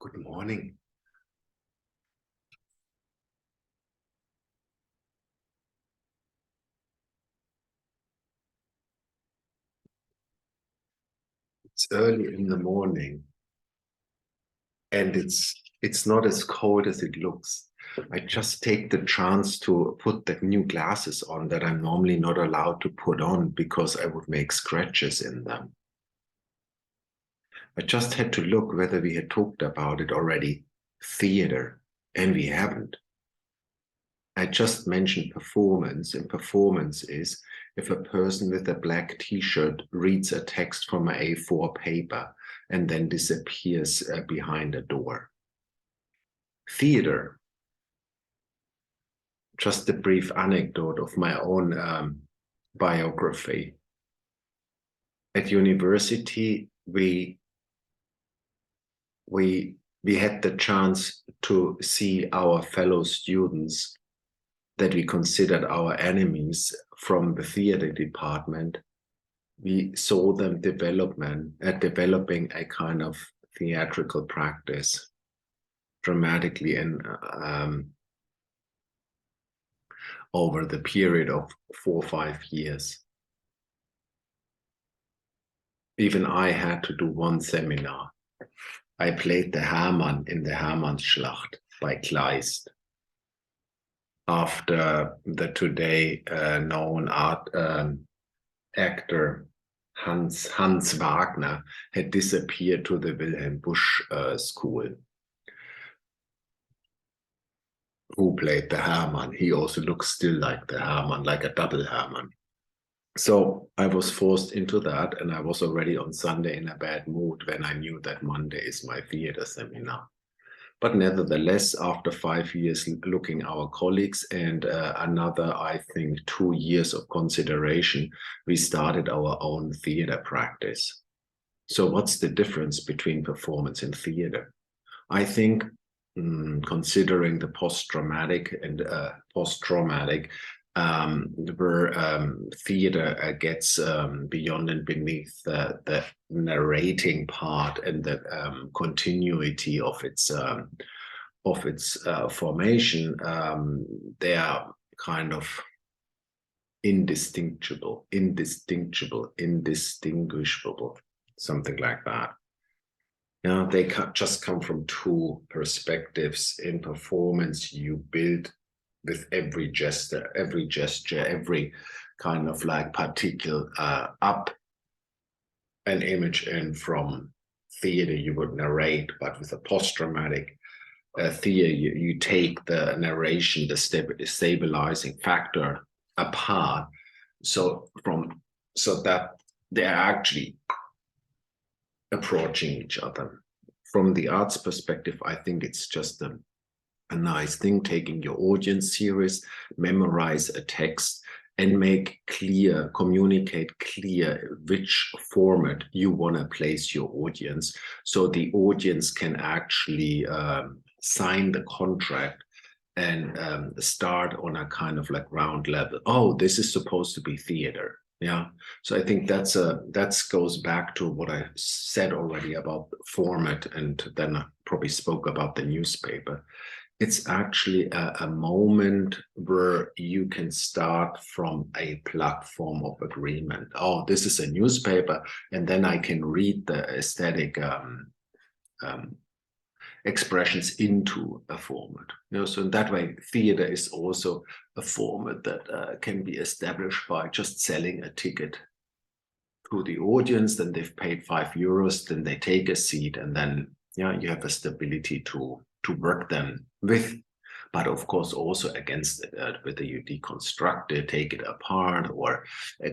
Good morning. It's early in the morning and it's not as cold as it looks. I just take the chance to put the new glasses on that I'm normally not allowed to put on because I would make scratches in them. I just had to look whether we had talked about it already. Theater, and we haven't. I just mentioned performance, and performance is if a person with a black t-shirt reads a text from an A4 paper and then disappears behind a door. Theater, just a brief anecdote of my own biography. At university, we had the chance to see our fellow students that we considered our enemies from the theater department. We saw them developing a kind of theatrical practice dramatically and over the period of 4 or 5 years. Even I had to do one seminar. I played the Hermann in the Hermannsschlacht by Kleist. After the today known actor Hans Wagner had disappeared to the Wilhelm Busch school. Who played the Hermann? He also looks still like the Hermann, like a double Hermann. So I was forced into that, and I was already on Sunday in a bad mood when I knew that Monday is my theater seminar. But nevertheless, after 5 years looking our colleagues and another, I think, 2 years of consideration, we started our own theater practice. So what's the difference between performance and theater? I think considering the post-traumatic and post-traumatic, where theater gets beyond and beneath the narrating part and the continuity of its formation, they are kind of indistinguishable, something like that. Yeah, they just come from two perspectives. In performance, you build with every gesture, every kind of like particle up an image, and from theater you would narrate, but with a post-traumatic theater, you take the narration, the stabilizing factor apart, so that they're actually approaching each other. From the arts perspective, I think it's just a nice thing, taking your audience serious, memorize a text, and communicate clear which format you want to place your audience, so the audience can actually sign the contract and start on a kind of like ground level. Oh, this is supposed to be theater. Yeah, so I think that goes back to what I said already about format, and then I probably spoke about the newspaper. It's actually a moment where you can start from a platform of agreement. Oh, this is a newspaper, and then I can read the aesthetic expressions into a format. So in that way, theater is also a format that can be established by just selling a ticket to the audience. Then they've paid €5, then they take a seat, and then you have a stability to work them with. But of course, also against it, whether you deconstruct it, take it apart, or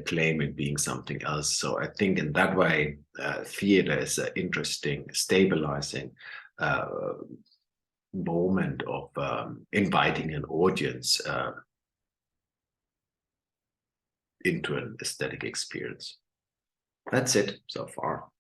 claim it being something else. So I think in that way, theater is an interesting, stabilizing moment of inviting an audience into an aesthetic experience. That's it so far.